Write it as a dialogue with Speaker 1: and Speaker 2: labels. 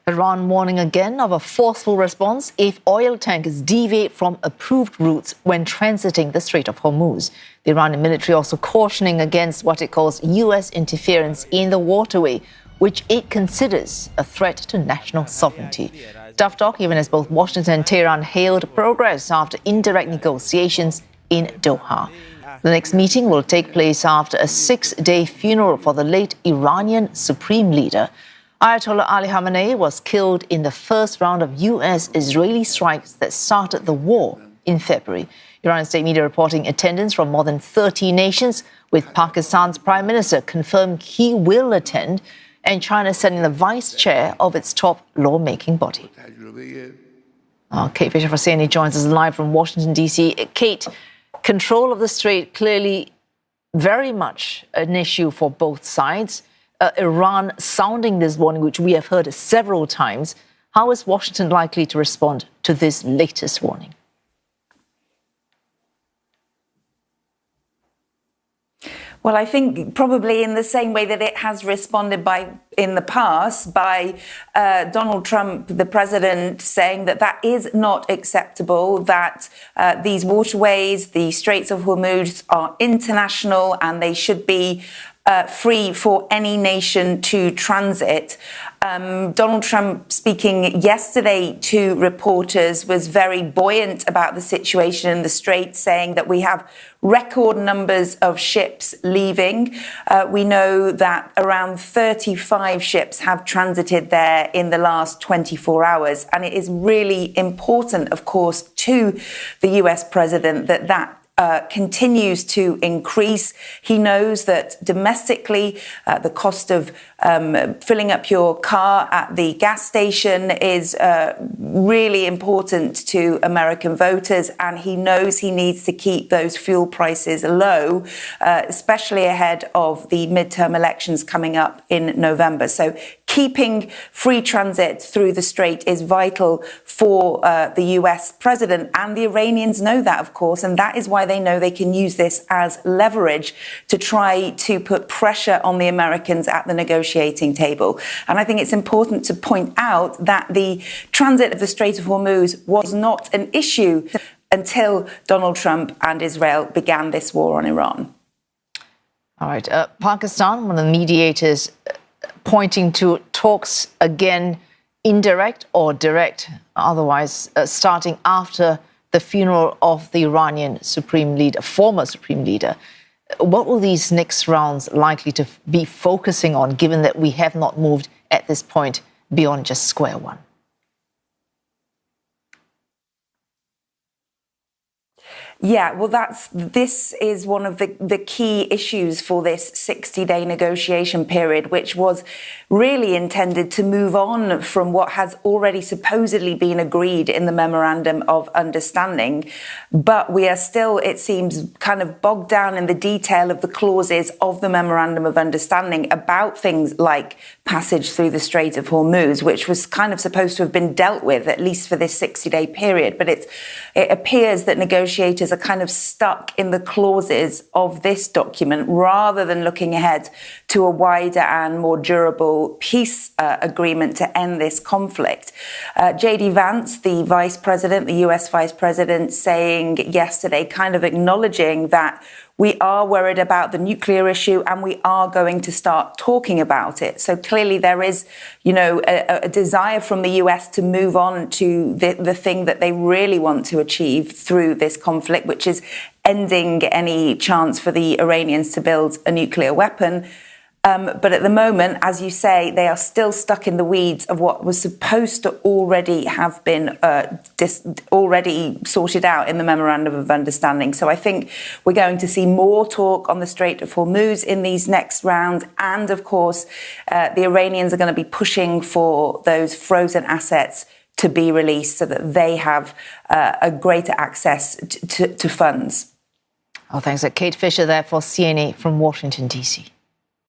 Speaker 1: Iran warning again of a forceful response if oil tankers deviate from approved routes when transiting the Strait of Hormuz. The Iranian military also cautioning against what it calls U.S. interference in the waterway, which it considers a threat to national sovereignty. Tough talk even as both Washington and Tehran hailed progress after indirect negotiations in Doha. The next meeting will take place after a 6-day funeral for the late Iranian supreme leader. Ayatollah Ali Khamenei was killed in the first round of U.S.-Israeli strikes that started the war in February. Iranian state media reporting attendance from more than 30 nations, with Pakistan's Prime Minister confirmed he will attend, and China sending the vice chair of its top lawmaking body. Kate Fisher for CNN joins us live from Washington, D.C. Kate, control of the strait clearly very much an issue for both sides. Iran sounding this warning, which we have heard several times. How is Washington likely to respond to this latest warning?
Speaker 2: Well, I think probably in the same way that it has responded in the past by Donald Trump, the president, saying that that is not acceptable, that these waterways, the Straits of Hormuz, are international and they should be free for any nation to transit. Donald Trump, speaking yesterday to reporters, was very buoyant about the situation in the Strait, saying that we have record numbers of ships leaving. We know that around 35 ships have transited there in the last 24 hours. And it is really important, of course, to the US president that continues to increase. He knows that domestically, the cost of filling up your car at the gas station is really important to American voters, and he knows he needs to keep those fuel prices low, especially ahead of the midterm elections coming up in November. So keeping free transit through the strait is vital for the US president, and the Iranians know that, of course, and that is why they know they can use this as leverage to try to put pressure on the Americans at the negotiating table. And I think it's important to point out that the transit of the Strait of Hormuz was not an issue until Donald Trump and Israel began this war on Iran.
Speaker 1: All right. Pakistan, one of the mediators, pointing to talks again, indirect or direct, otherwise starting after the funeral of the Iranian supreme leader, former supreme leader. What will these next rounds likely to be focusing on, given that we have not moved at this point beyond just square one?
Speaker 2: Yeah, well, this is one of the key issues for this 60-day negotiation period, which was really intended to move on from what has already supposedly been agreed in the Memorandum of Understanding. But we are still, it seems, kind of bogged down in the detail of the clauses of the Memorandum of Understanding about things like passage through the Strait of Hormuz, which was kind of supposed to have been dealt with, at least for this 60-day period. But it appears that negotiators are kind of stuck in the clauses of this document rather than looking ahead to a wider and more durable peace agreement to end this conflict. J.D. Vance, the vice president, the US vice president, saying yesterday, kind of acknowledging that we are worried about the nuclear issue and we are going to start talking about it. So clearly there is, a desire from the US to move on to the thing that they really want to achieve through this conflict, which is ending any chance for the Iranians to build a nuclear weapon. But at the moment, as you say, they are still stuck in the weeds of what was supposed to already have been already sorted out in the Memorandum of Understanding. So I think we're going to see more talk on the Strait of Hormuz in these next rounds. And of course, the Iranians are going to be pushing for those frozen assets to be released so that they have a greater access to funds.
Speaker 1: Oh, thanks. Kate Fisher there for CNN from Washington, D.C.